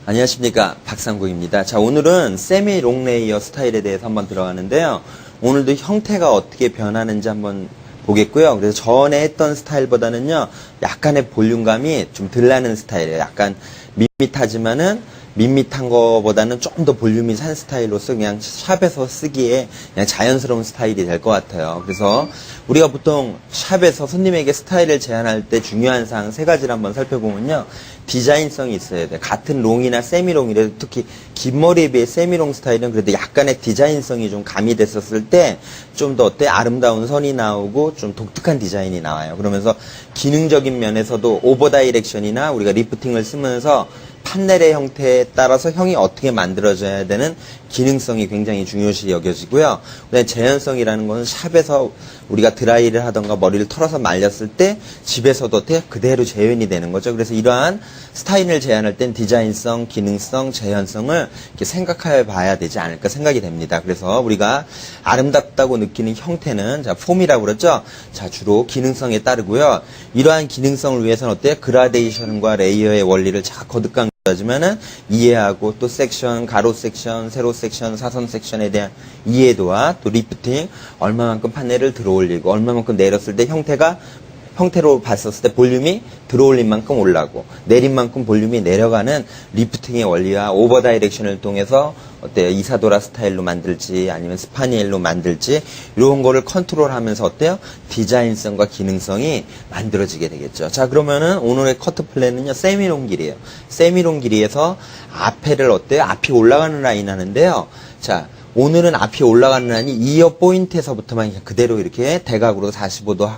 안녕하십니까, 박상국입니다. 자, 오늘은 세미 롱레이어 스타일에 대해서 한번 들어가는데요. 오늘도 형태가 어떻게 변하는지 한번 보겠고요. 그래서 전에 했던 스타일보다는요, 약간의 볼륨감이 좀 덜 나는 스타일이에요. 약간 밋밋하지만은 밋밋한 거보다는 조금 더 볼륨이 산 스타일로서 그냥 샵에서 쓰기에 그냥 자연스러운 스타일이 될 것 같아요. 그래서 우리가 보통 샵에서 손님에게 스타일을 제안할 때 중요한 사항 세 가지를 한번 살펴보면요. 디자인성이 있어야 돼요. 같은 롱이나 세미롱이라도 특히 긴 머리에 비해 세미롱 스타일은 그래도 약간의 디자인성이 좀 가미됐었을 때 좀 더 어때? 아름다운 선이 나오고 좀 독특한 디자인이 나와요. 그러면서 기능적인 면에서도 오버 다이렉션이나 우리가 리프팅을 쓰면서 판넬의 형태에 따라서 형이 어떻게 만들어져야 되는 기능성이 굉장히 중요시 여겨지고요. 그다음에 재현성이라는 것은 샵에서 우리가 드라이를 하던가 머리를 털어서 말렸을 때 집에서도 어떻게 그대로 재현이 되는 거죠. 그래서 이러한 스타일을 제안할 땐 디자인성, 기능성, 재현성을 이렇게 생각해 봐야 되지 않을까 생각이 됩니다. 그래서 우리가 아름답다고 느끼는 형태는 자, 폼이라고 그러죠. 자, 주로 기능성에 따르고요. 이러한 기능성을 위해서는 어때요? 그라데이션과 레이어의 원리를 거듭 하지만은 이해하고 또 섹션, 가로 섹션, 세로 섹션, 사선 섹션에 대한 이해도와 또 리프팅, 얼마만큼 판넬을 들어올리고 얼마만큼 내렸을 때 형태로 봤었을 때 볼륨이 들어올린 만큼 올라가고 내린 만큼 볼륨이 내려가는 리프팅의 원리와 오버 다이렉션을 통해서 어때요? 이사도라 스타일로 만들지 아니면 스파니엘로 만들지 이런 거를 컨트롤하면서 어때요? 디자인성과 기능성이 만들어지게 되겠죠. 자, 그러면은 오늘의 커트 플랜은요. 세미롱 길이에요. 세미롱 길이에서 앞에를 어때요? 앞이 올라가는 라인 하는데요. 자, 오늘은 앞이 올라가는 라인이 이어 포인트에서부터만 그대로 이렇게 대각으로 45도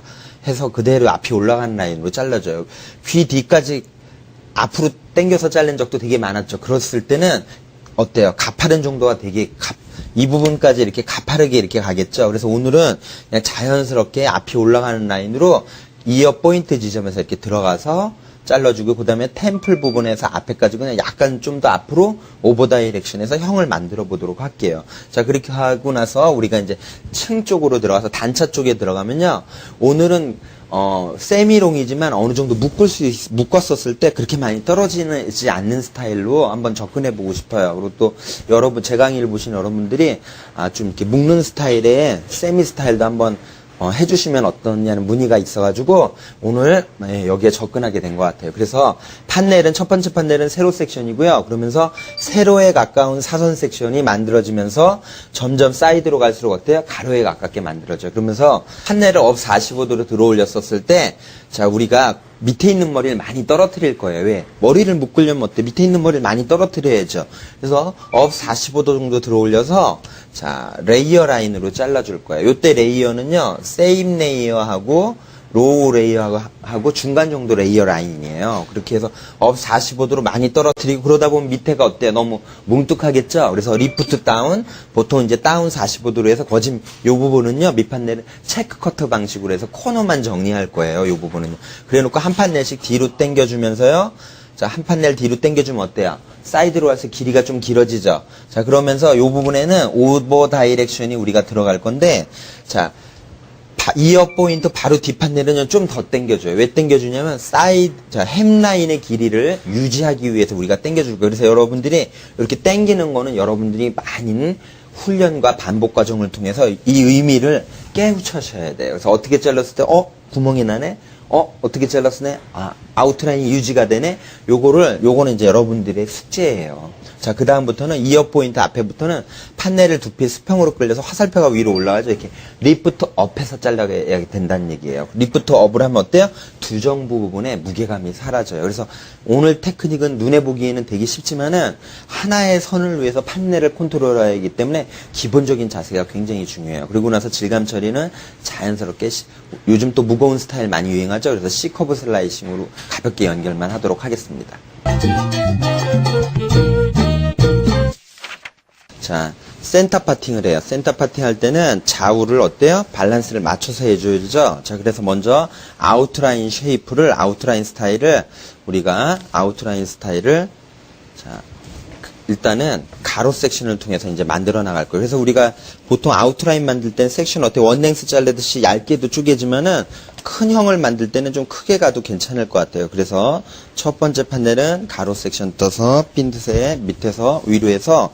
해서 그대로 앞이 올라가는 라인으로 잘라줘요. 귀 뒤까지 앞으로 당겨서 자른 적도 되게 많았죠. 그랬을 때는 어때요? 가파른 정도가 되게 이 부분까지 이렇게 가파르게 이렇게 가겠죠. 그래서 오늘은 그냥 자연스럽게 앞이 올라가는 라인으로 이어 포인트 지점에서 이렇게 들어가서 잘라주고 그 다음에 템플 부분에서 앞에까지 그냥 약간 좀 더 앞으로 오버 다이렉션에서 형을 만들어 보도록 할게요. 자, 그렇게 하고 나서 우리가 이제 층 쪽으로 들어가서 단차 쪽에 들어가면요. 오늘은 세미롱이지만 어느 정도 묶었었을 때 그렇게 많이 떨어지지 않는 스타일로 한번 접근해 보고 싶어요. 그리고 또 여러분, 제 강의를 보신 여러분들이 좀 이렇게 묶는 스타일의 세미 스타일도 한번 해주시면 어떠냐는 문의가 있어가지고 오늘 여기에 접근하게 된 것 같아요. 그래서 판넬은 첫 번째 판넬은 세로 섹션이고요. 그러면서 세로에 가까운 사선 섹션이 만들어지면서 점점 사이드로 갈수록 어때요? 가로에 가깝게 만들어져요. 그러면서 판넬을 업 45도로 들어 올렸었을 때 자, 우리가 밑에 있는 머리를 많이 떨어뜨릴 거예요. 왜? 머리를 묶으려면 어때? 밑에 있는 머리를 많이 떨어뜨려야죠. 그래서 업 45도 정도 들어 올려서 자, 레이어 라인으로 잘라줄 거예요. 요때 레이어는요, 세임 레이어하고 로우 레이어하고 중간 정도 레이어 라인이에요. 그렇게 해서 업 45도로 많이 떨어뜨리고 그러다 보면 밑에가 어때요? 너무 뭉툭하겠죠? 그래서 리프트 다운, 보통 이제 다운 45도로 해서 거진 요 부분은요, 밑판넬은 체크 커터 방식으로 해서 코너만 정리할 거예요. 요 부분은요. 그래 놓고 한 판넬씩 뒤로 당겨주면서요. 자, 한 판넬 뒤로 당겨주면 어때요? 사이드로 와서 길이가 좀 길어지죠? 자, 그러면서 이 부분에는 오버 다이렉션이 우리가 들어갈 건데, 자, 이어 포인트 바로 뒷판넬은 좀 더 당겨줘요. 왜 당겨주냐면, 햄라인의 길이를 유지하기 위해서 우리가 당겨줄 거예요. 그래서 여러분들이 이렇게 당기는 거는 여러분들이 많은 훈련과 반복 과정을 통해서 이 의미를 깨우쳐셔야 돼요. 그래서 어떻게 잘랐을 때, 구멍이 나네? 어떻게 잘랐으네? 아웃라인이 유지가 되네. 요거는 이제 여러분들의 숙제예요. 자, 그 다음부터는 이어 포인트 앞에부터는 판넬을 두피에 수평으로 끌려서 화살표가 위로 올라가죠. 이렇게 리프트 업해서 잘라야 된다는 얘기예요. 리프트 업을 하면 어때요? 두정부 부분에 무게감이 사라져요. 그래서 오늘 테크닉은 눈에 보기에는 되게 쉽지만은 하나의 선을 위해서 판넬을 컨트롤해야 하기 때문에 기본적인 자세가 굉장히 중요해요. 그리고 나서 질감 처리는 자연스럽게 요즘 또 무거운 스타일 많이 유행하죠. 그래서 C커브 슬라이싱으로 가볍게 연결만 하도록 하겠습니다. 자, 센터 파팅을 해요. 센터 파팅 할 때는 좌우를 어때요? 밸런스를 맞춰서 해줘야죠. 자, 그래서 먼저 아웃라인 쉐이프를, 아웃라인 스타일을, 자, 일단은 가로 섹션을 통해서 이제 만들어 나갈 거예요. 그래서 우리가 보통 아웃라인 만들 때 섹션 어때? 원랭스 자르듯이 얇게도 쪼개지만은 큰 형을 만들 때는 좀 크게 가도 괜찮을 것 같아요. 그래서 첫 번째 판넬은 가로 섹션 떠서 핀셋 밑에서 위로 해서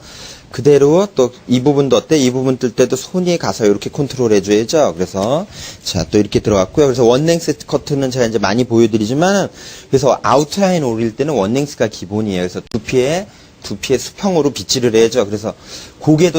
그대로 또 이 부분도 어때? 이 부분 뜰 때도 손이 가서 이렇게 컨트롤 해줘야죠. 그래서 자, 또 이렇게 들어갔고요. 그래서 원랭스 커트는 제가 이제 많이 보여드리지만 그래서 아웃라인 오릴 때는 원랭스가 기본이에요. 그래서 두피에 수평으로 빗질을 해야죠. 그래서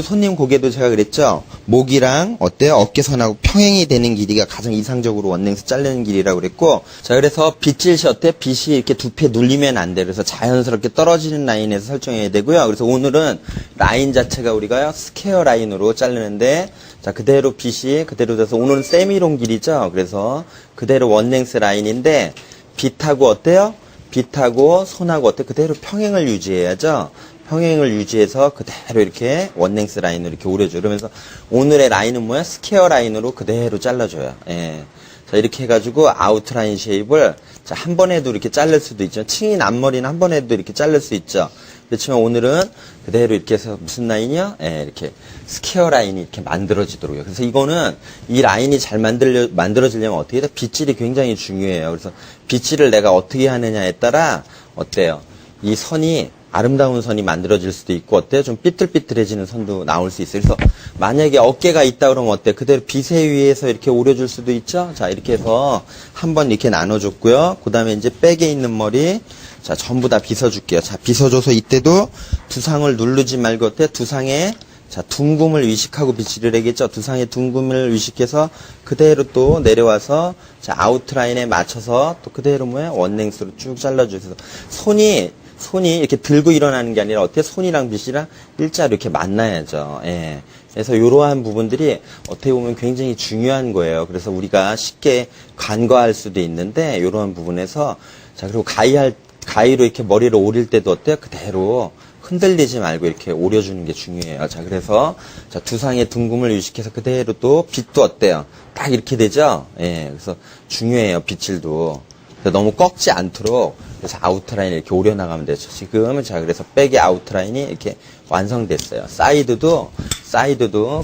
손님 고개도 제가 그랬죠. 목이랑 어때요? 어깨선하고 평행이 되는 길이가 가장 이상적으로 원랭스 자르는 길이라고 그랬고, 자, 그래서 빗질시 어때? 빗이 이렇게 두피에 눌리면 안 돼요. 그래서 자연스럽게 떨어지는 라인에서 설정해야 되고요. 그래서 오늘은 라인 자체가 우리가요, 스퀘어 라인으로 자르는데, 자, 그대로 빗이 그대로 돼서 오늘은 세미롱 길이죠. 그래서 그대로 원랭스 라인인데, 빗하고 어때요? 빗하고 손하고 어때? 그대로 평행을 유지해야죠. 평행을 유지해서 그대로 이렇게 원랭스 라인으로 이렇게 오려줘요. 그러면서 오늘의 라인은 뭐야? 스퀘어 라인으로 그대로 잘라줘요. 예. 자, 이렇게 해가지고 아웃라인 쉐입을 자, 한 번에도 이렇게 자를 수도 있죠. 층인 앞머리는 한 번에도 이렇게 자를 수 있죠. 그렇지만 오늘은 그대로 이렇게 해서 무슨 라인이요? 예, 이렇게 스퀘어 라인이 이렇게 만들어지도록요. 그래서 이거는 이 라인이 잘 만들어지려면 어떻게 돼? 빗질이 굉장히 중요해요. 그래서 빗질을 내가 어떻게 하느냐에 따라 어때요? 이 선이 아름다운 선이 만들어질 수도 있고 어때요? 좀 삐뚤삐뚤해지는 선도 나올 수 있어요. 그래서 만약에 어깨가 있다 그러면 어때요? 그대로 빗에 위에서 이렇게 오려줄 수도 있죠? 자, 이렇게 해서 한번 이렇게 나눠줬고요. 그 다음에 이제 백에 있는 머리 자, 전부 다 빗어줄게요. 자, 빗어줘서 이때도 두상을 누르지 말고 어때요? 두상에 자, 둥금을 의식하고 빗질을 해야겠죠? 두상의 둥금을 의식해서 그대로 또 내려와서 자, 아웃라인에 맞춰서 또 그대로 뭐예요? 원랭스로 쭉 잘라주세요. 손이 이렇게 들고 일어나는 게 아니라 어떻게 손이랑 빗이랑 일자로 이렇게 만나야죠. 예. 그래서 이러한 부분들이 어떻게 보면 굉장히 중요한 거예요. 그래서 우리가 쉽게 간과할 수도 있는데 이러한 부분에서 자, 그리고 가위로 이렇게 머리를 오릴 때도 어때요? 그대로 흔들리지 말고 이렇게 오려주는 게 중요해요. 자, 그래서 자, 두상의 둥금을 유식해서 그대로 또 빗도 어때요? 딱 이렇게 되죠? 예. 그래서 중요해요. 빗질도. 너무 꺾지 않도록 그래서 아웃라인 이렇게 오려나가면 되죠. 지금 자, 그래서 백의 아웃라인이 이렇게 완성됐어요. 사이드도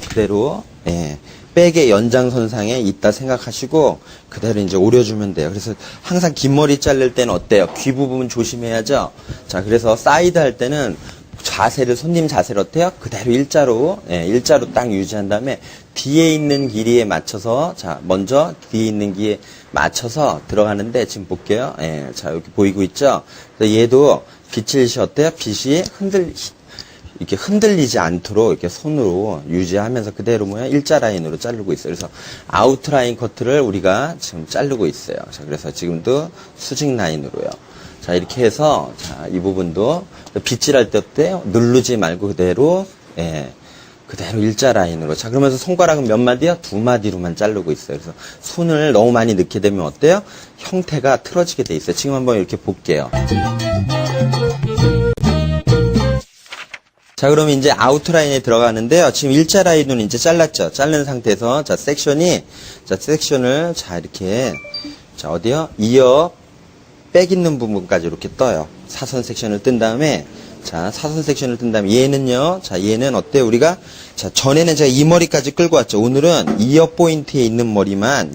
그대로 예. 백의 연장선상에 있다 생각하시고 그대로 이제 오려주면 돼요. 그래서 항상 긴 머리 자를 때는 어때요? 귀 부분 조심해야죠. 자, 그래서 사이드 할 때는 손님 자세를 어때요? 그대로 일자로 딱 유지한 다음에 뒤에 있는 길이에 맞춰서 자, 먼저 뒤에 있는 길이에 맞춰서 들어가는데 지금 볼게요. 예, 자, 여기 보이고 있죠? 그래서 얘도 빗질시 어때요? 빗이 이렇게 흔들리지 않도록 이렇게 손으로 유지하면서 그대로 뭐야? 일자 라인으로 자르고 있어요. 그래서 아웃라인 커트를 우리가 지금 자르고 있어요. 자, 그래서 지금도 수직 라인으로요. 자, 이렇게 해서 자, 이 부분도 빗질할 때 어때요? 누르지 말고 그대로 그대로 일자 라인으로. 자, 그러면서 손가락은 몇 마디요? 2마디로만 자르고 있어요. 그래서 손을 너무 많이 넣게 되면 어때요? 형태가 틀어지게 돼 있어요. 지금 한번 이렇게 볼게요. 자, 그럼 이제 아웃라인에 들어가는데요. 지금 일자 라인은 이제 잘랐죠. 자른 상태에서 자, 섹션을 자, 이렇게 자, 어디요? 이어 백 있는 부분까지 이렇게 떠요. 사선 섹션을 뜬 다음에 자, 사선 섹션을 뜬 다음에 얘는요. 자, 얘는 어때요? 우리가 자, 전에는 제가 이 머리까지 끌고 왔죠. 오늘은 이어 포인트에 있는 머리만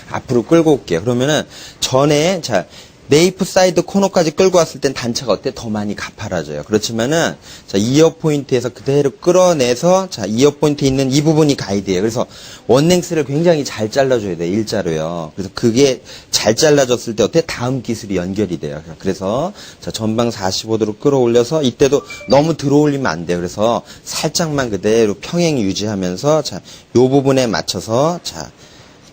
앞으로 끌고 올게요. 그러면은 전에 자, 네이프 사이드 코너까지 끌고 왔을 땐 단차가 어때? 더 많이 가파라져요. 그렇지만은, 자, 이어 포인트에서 그대로 끌어내서, 자, 이어 포인트에 있는 이 부분이 가이드예요. 그래서 원랭스를 굉장히 잘 잘라줘야 돼요. 일자로요. 그래서 그게 잘 잘라졌을 때 어때? 다음 기술이 연결이 돼요. 그래서, 자, 전방 45도로 끌어올려서 이때도 너무 들어올리면 안 돼요. 그래서 살짝만 그대로 평행 유지하면서, 자, 요 부분에 맞춰서, 자,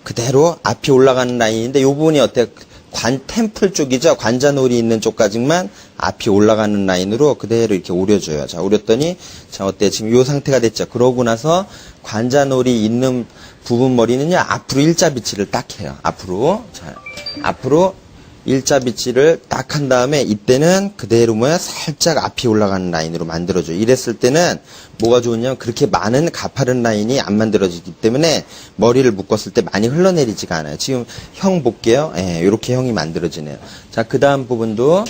그대로 앞이 올라가는 라인인데 요 부분이 어때요? 템플 쪽이죠. 관자놀이 있는 쪽까지만 앞이 올라가는 라인으로 그대로 이렇게 오려줘요. 자, 오렸더니, 자, 어때요? 지금 요 상태가 됐죠. 그러고 나서 관자놀이 있는 부분 머리는요, 앞으로 일자 비치를 딱 해요. 앞으로. 자, 앞으로 일자 비치를 딱 한 다음에 이때는 그대로 살짝 앞이 올라가는 라인으로 만들어줘요. 이랬을 때는 뭐가 좋으냐면 그렇게 많은 가파른 라인이 안 만들어지기 때문에 머리를 묶었을 때 많이 흘러내리지가 않아요. 지금 형 볼게요. 예, 이렇게 형이 만들어지네요. 자, 그 다음 부분도요,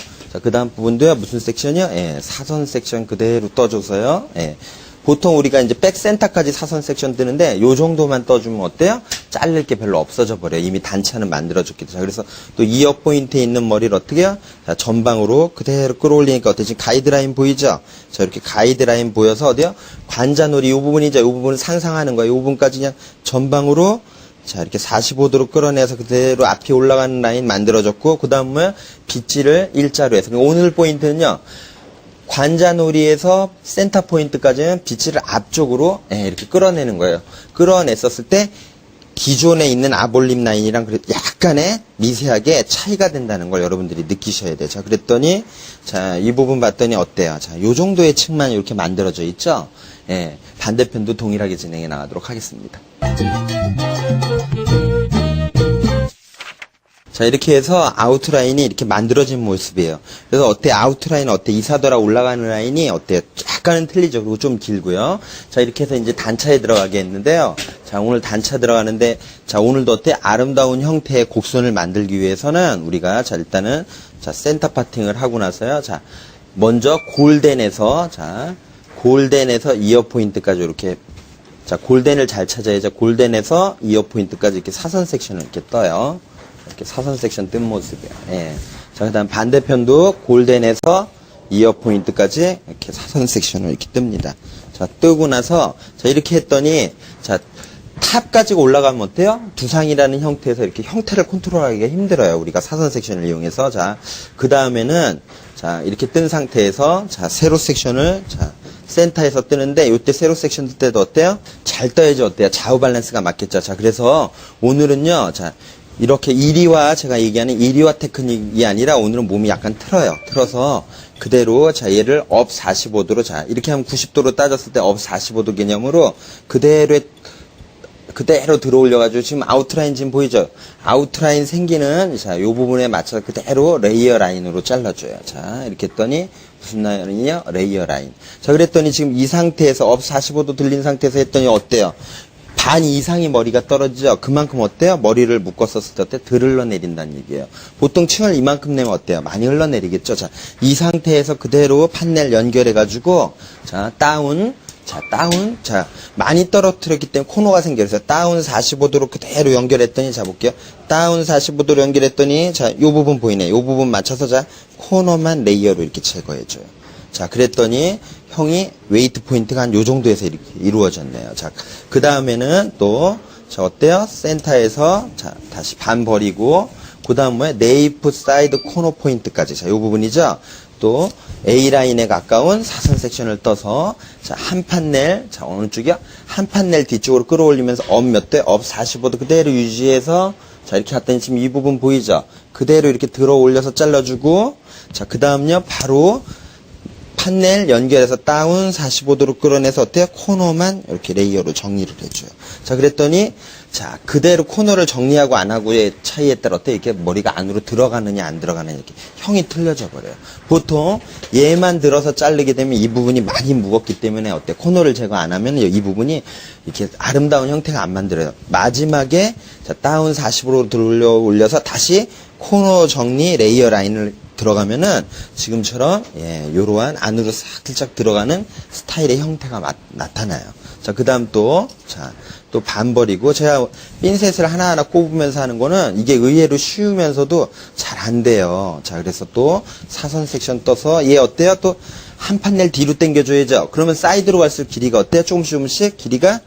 무슨 섹션이요? 예, 사선 섹션 그대로 떠줘서요. 예. 보통 우리가 이제 백센터까지 사선 섹션 뜨는데 요 정도만 떠주면 어때요? 잘릴 게 별로 없어져 버려요. 이미 단차는 만들어졌기 때문에. 그래서 또 이어 포인트에 있는 머리를 어떻게 해요? 자, 전방으로 그대로 끌어올리니까 어때요? 지금 가이드라인 보이죠? 자, 이렇게 가이드라인 보여서 어디요? 관자놀이 요 부분이죠. 요 부분을 상상하는 거예요. 요 부분까지 그냥 전방으로 자, 이렇게 45도로 끌어내서 그대로 앞이 올라가는 라인 만들어졌고, 그 다음에 빗질을 일자로 해서. 오늘 포인트는요, 관자놀이에서 센터 포인트까지는 빗질을 앞쪽으로 이렇게 끌어내는 거예요. 끌어냈었을 때 기존에 있는 아볼림 라인이랑 약간의 미세하게 차이가 된다는 걸 여러분들이 느끼셔야 돼요. 자, 그랬더니 자, 이 부분 봤더니 어때요? 자, 요 정도의 층만 이렇게 만들어져 있죠? 예, 반대편도 동일하게 진행해 나가도록 하겠습니다. 자, 이렇게 해서 아웃라인이 이렇게 만들어진 모습이에요. 그래서 어때? 아웃라인 어때? 이사더라 올라가는 라인이 어때요? 약간은 틀리죠. 그리고 좀 길고요. 자, 이렇게 해서 이제 단차에 들어가게 했는데요. 자, 오늘 단차 들어가는데, 자, 오늘도 어때? 아름다운 형태의 곡선을 만들기 위해서는 우리가, 자, 일단은, 자, 센터 파팅을 하고 나서요. 자, 먼저 골덴에서, 자, 골덴에서 이어 포인트까지 이렇게, 자, 골덴을 잘 찾아야죠. 골덴에서 이어 포인트까지 이렇게 사선 섹션을 이렇게 떠요. 이렇게 사선 섹션 뜬 모습이에요. 예. 자, 그 다음 반대편도 골덴에서 이어 포인트까지 이렇게 사선 섹션을 이렇게 뜹니다. 자, 뜨고 나서, 자, 이렇게 했더니, 자, 탑까지 올라가면 어때요? 두상이라는 형태에서 이렇게 형태를 컨트롤하기가 힘들어요. 우리가 사선 섹션을 이용해서. 자, 그 다음에는, 자, 이렇게 뜬 상태에서, 자, 세로 섹션을, 자, 센터에서 뜨는데, 요때 세로 섹션 뜰 때도 어때요? 잘 떠야지 어때요? 좌우 밸런스가 맞겠죠. 자, 그래서 오늘은요, 자, 이렇게 이리와 제가 얘기하는 이리와 테크닉이 아니라 오늘은 몸이 약간 틀어요. 틀어서 그대로 자 얘를 업 45도로 자 이렇게 하면 90도로 따졌을 때 업 45도 개념으로 그대로 들어올려가지고 지금 아웃라인 지금 보이죠? 아웃라인 생기는 자 요 부분에 맞춰서 그대로 레이어 라인으로 잘라줘요. 자 이렇게 했더니 무슨 라인이요? 레이어 라인. 자 그랬더니 지금 이 상태에서 업 45도 들린 상태에서 했더니 어때요? 반 이상이 머리가 떨어지죠. 그만큼 어때요? 머리를 묶었었을 때 덜 흘러내린다는 얘기예요. 보통 층을 이만큼 내면 어때요? 많이 흘러내리겠죠. 자, 이 상태에서 그대로 판넬 연결해가지고 자 다운, 자 많이 떨어뜨렸기 때문에 코너가 생겨요. 그래서 다운 45도로 그대로 연결했더니 자 볼게요. 다운 45도로 연결했더니 자 요 부분 보이네. 요 부분 맞춰서 자 코너만 레이어로 이렇게 제거해줘요. 자, 그랬더니 형이 웨이트 포인트가 한 요 정도에서 이렇게 이루어졌네요. 자, 그 다음에는 또, 자, 어때요? 센터에서, 자, 다시 반 버리고, 그 다음 네이프 사이드 코너 포인트까지. 자, 요 부분이죠? 또, A라인에 가까운 사선 섹션을 떠서, 자, 한 판넬, 자, 어느 쪽이요? 한 판넬 뒤쪽으로 끌어올리면서 업 몇 대? 업 45도 그대로 유지해서, 자, 이렇게 갔더니 지금 이 부분 보이죠? 그대로 이렇게 들어 올려서 잘라주고, 자, 그 다음요, 바로, 판넬 연결해서 다운 45도로 끌어내서 어때요? 코너만 이렇게 레이어로 정리를 해줘요. 자, 그랬더니, 자, 그대로 코너를 정리하고 안 하고의 차이에 따라 어때요? 이렇게 머리가 안으로 들어가느냐, 안 들어가느냐, 이렇게 형이 틀려져 버려요. 보통 얘만 들어서 자르게 되면 이 부분이 많이 무겁기 때문에 어때요? 코너를 제거 안 하면 이 부분이 이렇게 아름다운 형태가 안 만들어요. 마지막에, 자, 다운 45도로 들어 올려서 다시 코너 정리 레이어 라인을 들어가면은 지금처럼 예, 요러한 안으로 싹 살짝 들어가는 스타일의 형태가 나타나요. 자, 그 다음 또, 자, 또 반벌이고, 제가 핀셋을 하나하나 꼽으면서 하는 거는 이게 의외로 쉬우면서도 잘 안 돼요. 자, 그래서 또 사선 섹션 떠서 얘 어때요? 또 한 판넬 뒤로 당겨줘야죠. 그러면 사이드로 갈수록 길이가 어때요? 조금씩 길이가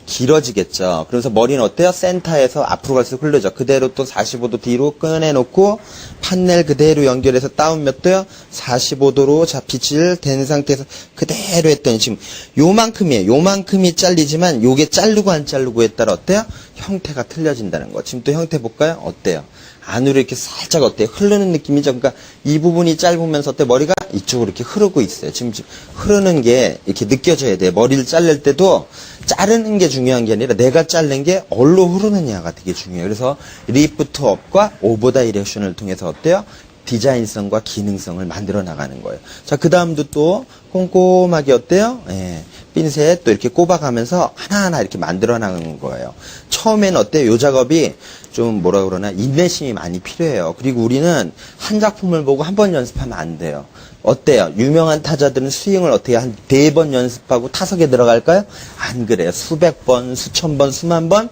길어지겠죠. 그래서 머리는 어때요? 센터에서 앞으로 갈수록 흐르죠. 그대로 또 45도 뒤로 꺼내놓고 판넬 그대로 연결해서 다운 몇 도요? 45도로 자 빛을 댄 상태에서 그대로 했더니 지금 요만큼이에요. 요만큼이 잘리지만 요게 자르고 안 자르고에 따라 어때요? 형태가 틀려진다는 거. 지금 또 형태 볼까요? 어때요? 안으로 이렇게 살짝 어때요? 흐르는 느낌이죠. 그러니까 이 부분이 짧으면서 어때? 머리가 이쪽으로 이렇게 흐르고 있어요. 지금 흐르는 게 이렇게 느껴져야 돼요. 머리를 자를 때도 자르는 게 중요한 게 아니라 내가 자른 게 어디로 흐르느냐가 되게 중요해요. 그래서 리프트 업과 오버 다이렉션을 통해서 어때요? 디자인성과 기능성을 만들어 나가는 거예요. 자, 그 다음도 또 꼼꼼하게 어때요? 예, 핀셋 또 이렇게 꼽아가면서 하나하나 이렇게 만들어 나가는 거예요. 처음엔 어때요? 요 작업이 좀 뭐라 그러나 인내심이 많이 필요해요. 그리고 우리는 한 작품을 보고 한 번 연습하면 안 돼요. 어때요? 유명한 타자들은 스윙을 어떻게 한 4번 연습하고 타석에 들어갈까요? 안 그래요. 수백 번, 수천 번, 수만 번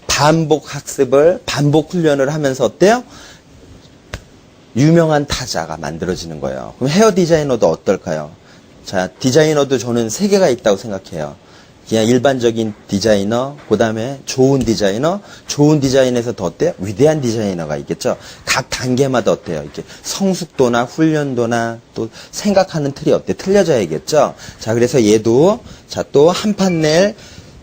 반복 학습을, 반복 훈련을 하면서 어때요? 유명한 타자가 만들어지는 거예요. 그럼 헤어 디자이너도 어떨까요? 자, 디자이너도 저는 3개가 있다고 생각해요. 그냥 일반적인 디자이너, 그 다음에 좋은 디자이너, 좋은 디자이너에서 더 어때요? 위대한 디자이너가 있겠죠? 각 단계마다 어때요? 이렇게 성숙도나 훈련도나 또 생각하는 틀이 어때요? 틀려져야겠죠? 자, 그래서 얘도, 자, 또 한 판넬,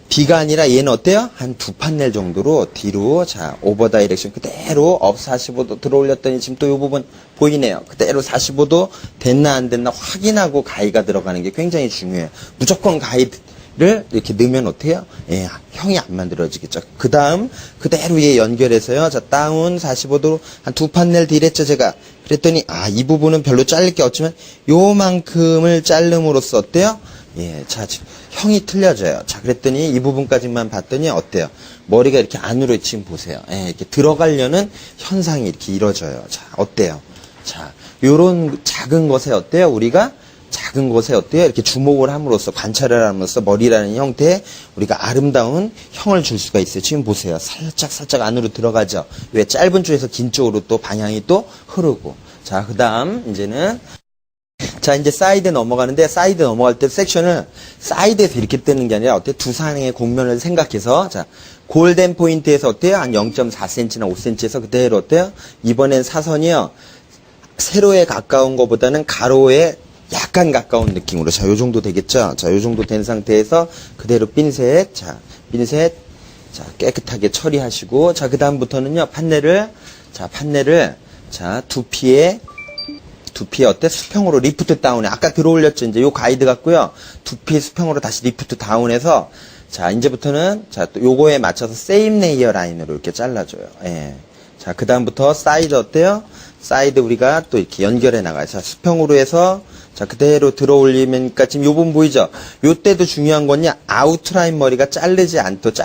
B가 아니라 얘는 어때요? 한 2판넬 정도로 뒤로, 자, 오버 다이렉션 그대로 업 45도 들어 올렸더니 지금 또 이 부분 보이네요. 그대로 45도 됐나 안 됐나 확인하고 가위가 들어가는 게 굉장히 중요해요. 무조건 가위를 이렇게 넣으면 어때요? 예, 형이 안 만들어지겠죠. 그 다음, 그대로 얘 연결해서요. 자, 다운 45도로 한 2판넬 딜했죠, 제가. 그랬더니, 아, 이 부분은 별로 자를 게 없지만, 요만큼을 자름으로써 어때요? 예, 자, 지금 형이 틀려져요. 자, 그랬더니 이 부분까지만 봤더니 어때요? 머리가 이렇게 안으로 지금 보세요. 예, 이렇게 들어가려는 현상이 이렇게 이루어져요. 자, 어때요? 자, 요런 작은 것에 어때요? 우리가 작은 것에 어때요? 이렇게 주목을 함으로써, 관찰을 함으로써 머리라는 형태에 우리가 아름다운 형을 줄 수가 있어요. 지금 보세요. 살짝 안으로 들어가죠? 왜 짧은 쪽에서 긴 쪽으로 또 방향이 또 흐르고. 자, 그 다음, 이제는 자, 이제 사이드 넘어가는데, 사이드 넘어갈 때 섹션을 사이드에서 이렇게 뜨는 게 아니라, 어때요? 두 상의 곡면을 생각해서, 자, 골덴 포인트에서 어때요? 한 0.4cm나 5cm에서 그대로 어때요? 이번엔 사선이요, 세로에 가까운 것보다는 가로에 약간 가까운 느낌으로, 자, 요 정도 되겠죠? 자, 요 정도 된 상태에서 그대로 핀셋, 자, 핀셋, 자, 깨끗하게 처리하시고, 자, 그 다음부터는요, 판넬을, 자, 두피에 어때? 수평으로 리프트 다운해. 아까 들어올렸죠. 이제 요 가이드 같고요. 두피 수평으로 다시 리프트 다운해서, 자, 이제부터는, 자, 또 요거에 맞춰서 세임 레이어 라인으로 이렇게 잘라줘요. 예. 자, 그 다음부터 사이드 어때요? 사이드 우리가 또 이렇게 연결해 나가요. 자, 수평으로 해서, 자, 그대로 들어 올리니까 지금 요 부분 보이죠? 요 때도 중요한 건요, 아웃라인 머리가 잘리지 않도록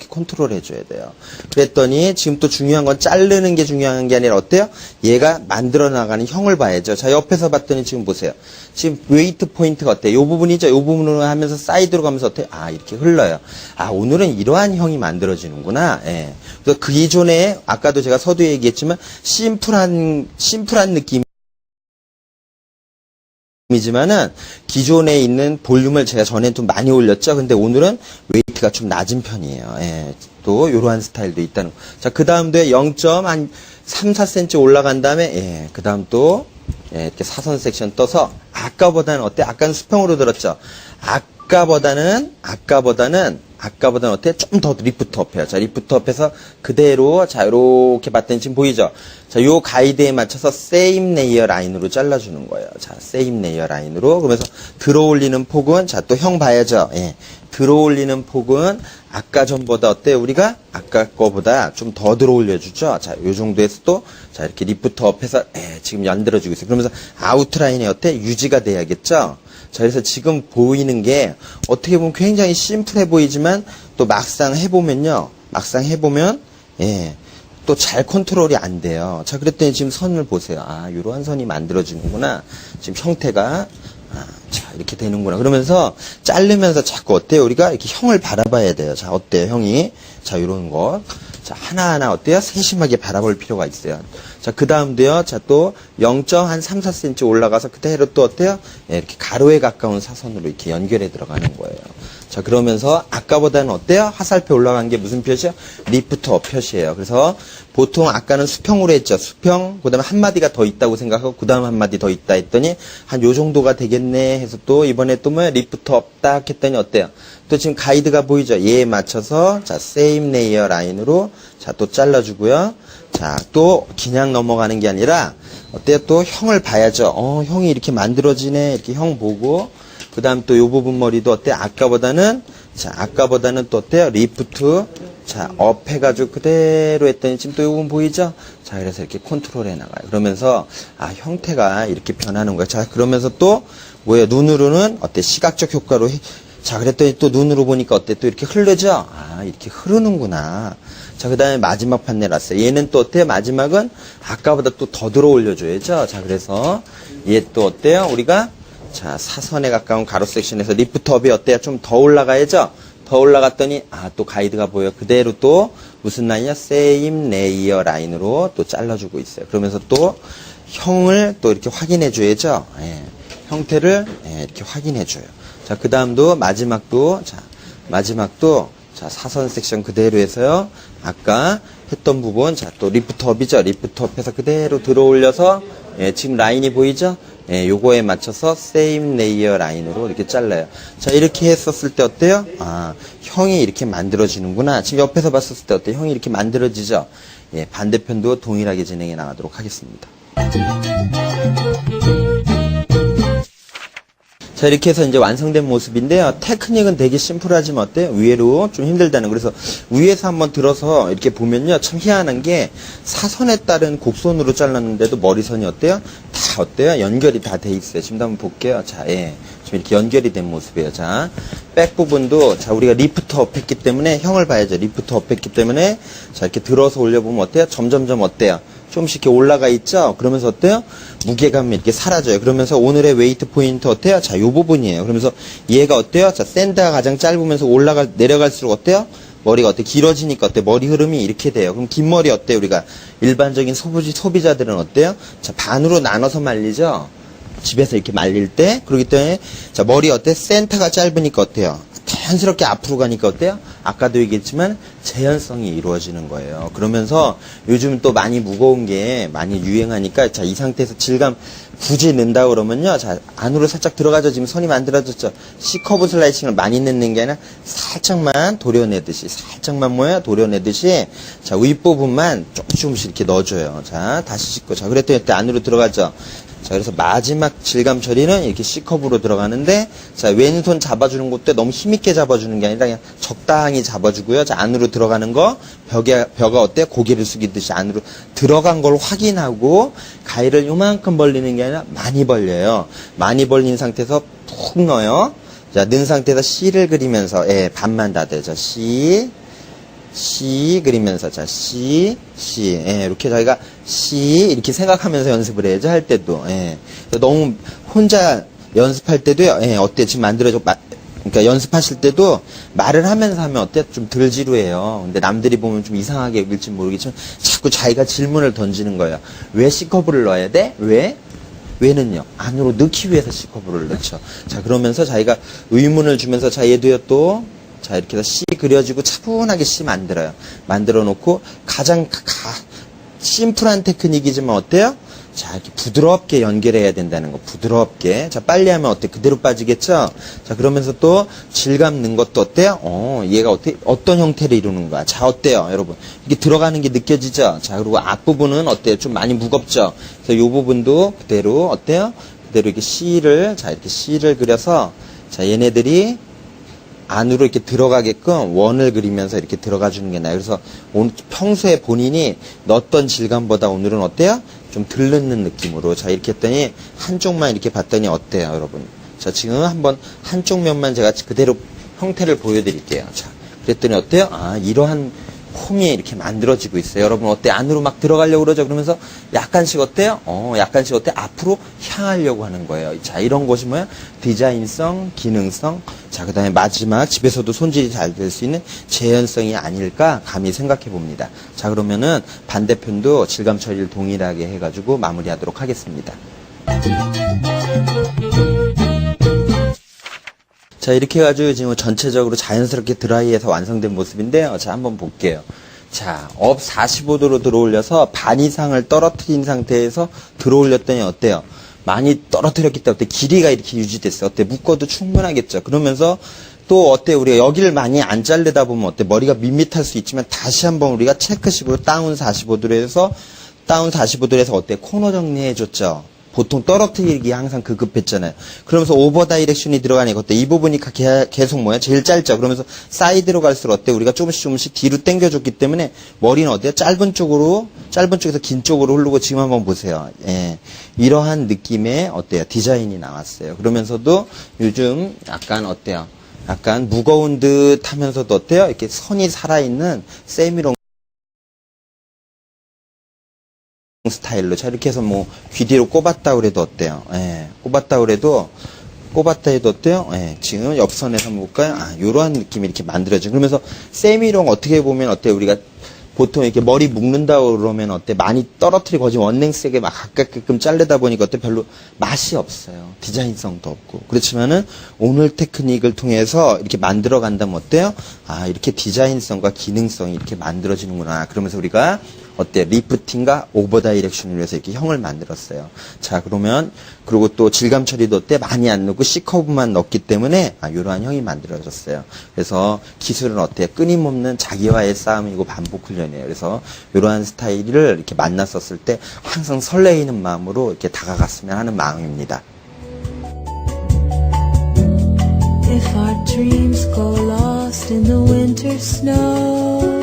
이렇게 컨트롤 해줘야 돼요. 그랬더니 지금 또 중요한 건 자르는 게 중요한 게 아니라 어때요? 얘가 만들어 나가는 형을 봐야죠. 자, 옆에서 봤더니 지금 보세요. 지금 웨이트 포인트가 어때요? 요 부분이죠? 요 부분으로 하면서 사이드로 가면서 어때요? 아, 이렇게 흘러요. 아, 오늘은 이러한 형이 만들어지는구나. 예. 그래서 그 이전에, 아까도 제가 서두에 얘기했지만, 심플한 느낌, 이지만은 기존에 있는 볼륨을 제가 전에 좀 많이 올렸죠. 근데 오늘은 웨이트가 좀 낮은 편이에요. 예, 또 이러한 스타일도 있다는 거. 자, 그 다음도 0.3, 4cm 올라간 다음에 예, 그 다음 또 예, 이렇게 사선 섹션 떠서 아까보다는 어때? 아까는 수평으로 들었죠. 아까보다는 어때? 좀 더 리프트업해요. 자, 리프트업해서 그대로 자, 이렇게 봤더니 지금 보이죠? 자, 요 가이드에 맞춰서 세임 레이어 라인으로 잘라주는 거예요. 자, 세임 레이어 라인으로. 그러면서 들어올리는 폭은 자, 또 형 봐야죠. 예. 들어올리는 폭은 아까 전보다 어때요? 우리가 아까 거보다 좀 더 들어올려주죠. 자, 요 정도에서 또 자, 이렇게 리프트업해서 예, 지금 만들어주고 있어요. 그러면서 아웃라인이 어때? 유지가 돼야겠죠? 자, 그래서 지금 보이는 게 어떻게 보면 굉장히 심플해 보이지만 또 막상 해보면, 예, 또 잘 컨트롤이 안 돼요. 자, 그랬더니 지금 선을 보세요. 아, 이러한 선이 만들어지는구나. 지금 형태가, 자, 이렇게 되는구나. 그러면서 자르면서 자꾸 어때요? 우리가 이렇게 형을 바라봐야 돼요. 자, 어때요? 형이. 자, 요런 거. 자, 하나하나 어때요? 세심하게 바라볼 필요가 있어요. 자, 그 다음도요. 자, 또 0.3, 4cm 올라가서 그대로 또 어때요? 예, 이렇게 가로에 가까운 사선으로 이렇게 연결해 들어가는 거예요. 자, 그러면서 아까보다는 어때요? 화살표 올라간 게 무슨 표시요? 리프트 업 표시예요. 그래서 보통 아까는 수평으로 했죠. 수평, 그 다음에 한 마디가 더 있다고 생각하고 그 다음 한 마디 더 있다 했더니 한 요 정도가 되겠네 해서 또 이번에 또 뭐야? 리프트 업 딱 했더니 어때요? 또 지금 가이드가 보이죠? 얘에 맞춰서 자, 세임 레이어 라인으로 자, 또 잘라주고요. 자, 또 그냥 넘어가는 게 아니라 어때요? 또 형을 봐야죠. 형이 이렇게 만들어지네. 이렇게 형 보고 그 다음 또 요 부분 머리도 어때? 아까보다는 또 어때요? 리프트, 자, 업 해가지고 그대로 했더니 지금 또 요 부분 보이죠? 자, 그래서 이렇게 컨트롤 해 나가요. 그러면서, 형태가 이렇게 변하는 거예요. 자, 그러면서 또, 뭐예요? 눈으로는 어때? 시각적 효과로, 자, 그랬더니 또 눈으로 보니까 어때? 또 이렇게 흐르죠? 이렇게 흐르는구나. 자, 그 다음에 마지막 판넬 왔어요. 얘는 또 어때요? 마지막은 아까보다 또 더 들어 올려줘야죠? 자, 그래서 얘 또 어때요? 우리가 자, 사선에 가까운 가로 섹션에서 리프트업이 어때요? 좀 더 올라가야죠? 더 올라갔더니, 또 가이드가 보여. 그대로 또, 무슨 라인이야? 세임 레이어 라인으로 또 잘라주고 있어요. 그러면서 또, 형을 또 이렇게 확인해줘야죠? 예, 형태를, 이렇게 확인해줘요. 자, 그 다음도, 마지막도, 자, 사선 섹션 그대로 해서요. 아까 했던 부분, 자, 또 리프트업이죠? 리프트업해서 그대로 들어 올려서, 지금 라인이 보이죠? 요거에 맞춰서 세임 레이어 라인으로 이렇게 잘라요. 자, 이렇게 했었을 때 어때요? 형이 이렇게 만들어지는구나. 지금 옆에서 봤었을 때 어때요? 형이 이렇게 만들어지죠? 반대편도 동일하게 진행해 나가도록 하겠습니다. 자, 이렇게 해서 이제 완성된 모습인데요. 테크닉은 되게 심플하지만 어때요? 의외로 좀 힘들다는. 그래서 위에서 한번 들어서 이렇게 보면요. 참 희한한 게 사선에 따른 곡선으로 잘랐는데도 머리선이 어때요? 다 어때요? 연결이 다 돼 있어요. 지금 한번 볼게요. 자, 지금 이렇게 연결이 된 모습이에요. 자, 백 부분도 자, 우리가 리프트업 했기 때문에 형을 봐야죠. 리프트업 했기 때문에 자, 이렇게 들어서 올려보면 어때요? 점점점 어때요? 조금씩 이렇게 올라가 있죠? 그러면서 어때요? 무게감이 이렇게 사라져요. 그러면서 오늘의 웨이트 포인트 어때요? 자, 요 부분이에요. 그러면서 얘가 어때요? 자, 샌드가 가장 짧으면서 내려갈수록 어때요? 머리가 어때? 길어지니까 어때? 머리 흐름이 이렇게 돼요. 그럼 긴 머리 어때요? 우리가 일반적인 소비자들은 어때요? 자, 반으로 나눠서 말리죠? 집에서 이렇게 말릴 때. 그렇기 때문에 자, 머리 어때? 센터가 짧으니까 어때요? 자연스럽게 앞으로 가니까 어때요? 아까도 얘기했지만 재현성이 이루어지는 거예요. 그러면서 요즘 또 많이 무거운 게 많이 유행하니까 자, 이 상태에서 질감 굳이 넣는다 그러면요. 자, 안으로 살짝 들어가죠. 지금 선이 만들어졌죠. C커브 슬라이싱을 많이 넣는 게 아니라 살짝만 도려내듯이 도려내듯이 자, 윗부분만 조금씩 이렇게 넣어줘요. 자, 다시 씻고 자, 그랬더니 이때 안으로 들어가죠. 자, 그래서 마지막 질감 처리는 이렇게 C컵으로 들어가는데, 자, 왼손 잡아주는 것도 너무 힘있게 잡아주는 게 아니라 그냥 적당히 잡아주고요. 자, 안으로 들어가는 거, 벼가 어때요? 고개를 숙이듯이 안으로 들어간 걸 확인하고, 가위를 요만큼 벌리는 게 아니라 많이 벌려요. 많이 벌린 상태에서 푹 넣어요. 자, 넣은 상태에서 C를 그리면서, 반만 닫아요. 자, C 그리면서 자 C 이렇게 저희가 C 이렇게 생각하면서 연습을 해야죠. 할 때도 너무 혼자 연습할 때도요. 어때 지금 그러니까 연습하실 때도 말을 하면서 하면 어때 좀 덜 지루해요. 근데 남들이 보면 좀 이상하게 읽을지 모르겠지만 자꾸 자기가 질문을 던지는 거예요. 왜 C커브를 넣어야 돼? 왜는요? 안으로 넣기 위해서 C커브를 넣죠. 자, 그러면서 자기가 의문을 주면서 자, 얘도요 또 자, 이렇게 해서 C 그려지고 차분하게 C 만들어요. 만들어 놓고 가장 심플한 테크닉이지만 어때요? 자, 이렇게 부드럽게 연결해야 된다는 거. 부드럽게. 자, 빨리 하면 어때? 그대로 빠지겠죠? 자, 그러면서 또 질감 넣은 것도 어때요? 얘가 어떤 형태를 이루는 거야? 자, 어때요? 여러분. 이게 들어가는 게 느껴지죠? 자, 그리고 앞부분은 어때요? 좀 많이 무겁죠? 그래서 이 부분도 그대로 어때요? 그대로 이렇게 이렇게 C를 그려서 자, 얘네들이 안으로 이렇게 들어가게끔 원을 그리면서 이렇게 들어가 주는 게 나아요. 그래서 평소에 본인이 넣었던 질감보다 오늘은 어때요? 좀 덜 넣는 느낌으로. 자, 이렇게 했더니 한쪽만 이렇게 봤더니 어때요, 여러분? 자, 지금 한번 한쪽 면만 제가 그대로 형태를 보여드릴게요. 자, 그랬더니 어때요? 이러한 폼이 이렇게 만들어지고 있어요. 여러분 어때? 안으로 막 들어가려고 그러죠? 그러면서 약간씩 어때요? 약간씩 어때? 앞으로 향하려고 하는 거예요. 자, 이런 것이 뭐야? 디자인성, 기능성, 자, 그 다음에 마지막 집에서도 손질이 잘 될 수 있는 재현성이 아닐까 감히 생각해 봅니다. 자, 그러면은 반대편도 질감 처리를 동일하게 해가지고 마무리하도록 하겠습니다. 자, 이렇게 해가지고 지금 전체적으로 자연스럽게 드라이해서 완성된 모습인데요. 자, 한번 볼게요. 자, 업 45도로 들어올려서 반 이상을 떨어뜨린 상태에서 들어올렸더니 어때요? 많이 떨어뜨렸기 때문에 길이가 이렇게 유지됐어요. 어때? 묶어도 충분하겠죠. 그러면서 또 어때? 우리가 여기를 많이 안 자르다 보면 어때? 머리가 밋밋할 수 있지만 다시 한번 우리가 체크식으로 다운 45도로 해서 어때? 코너 정리해줬죠. 보통 떨어뜨리기 항상 급했잖아요. 그러면서 오버 다이렉션이 들어가니까 어때? 이 부분이 계속 뭐야? 제일 짧죠. 그러면서 사이드로 갈수록 어때? 우리가 조금씩 뒤로 당겨줬기 때문에 머리는 어때요? 짧은 쪽에서 긴 쪽으로 흐르고 지금 한번 보세요. 예. 이러한 느낌의 어때요? 디자인이 나왔어요. 그러면서도 요즘 약간 어때요? 약간 무거운 듯 하면서도 어때요? 이렇게 선이 살아있는 세미롱 스타일로. 자, 이렇게 해서 뭐 귀 뒤로 꼽았다 그래도 어때요? 예, 꼽았다 해도 어때요? 예, 지금 옆선에서 한번 볼까요? 요러한 느낌이 이렇게 만들어져요. 그러면서 세미롱 어떻게 보면 어때요? 우리가 보통 이렇게 머리 묶는다 그러면 어때? 많이 떨어뜨리고 거지 원랭스에게 막 가깝게끔 자르다 보니까 어때? 별로 맛이 없어요. 디자인성도 없고. 그렇지만은 오늘 테크닉을 통해서 이렇게 만들어 간다면 어때요? 이렇게 디자인성과 기능성이 이렇게 만들어지는구나. 그러면서 우리가 어때? 리프팅과 오버 다이렉션을 위해서 이렇게 형을 만들었어요. 자, 그러면, 그리고 또 질감 처리도 어때? 많이 안 넣고 C커브만 넣기 때문에, 이러한 형이 만들어졌어요. 그래서 기술은 어때요? 끊임없는 자기와의 싸움이고 반복 훈련이에요. 그래서 이러한 스타일을 이렇게 만났었을 때 항상 설레이는 마음으로 이렇게 다가갔으면 하는 마음입니다. If our dreams go lost in the winter snow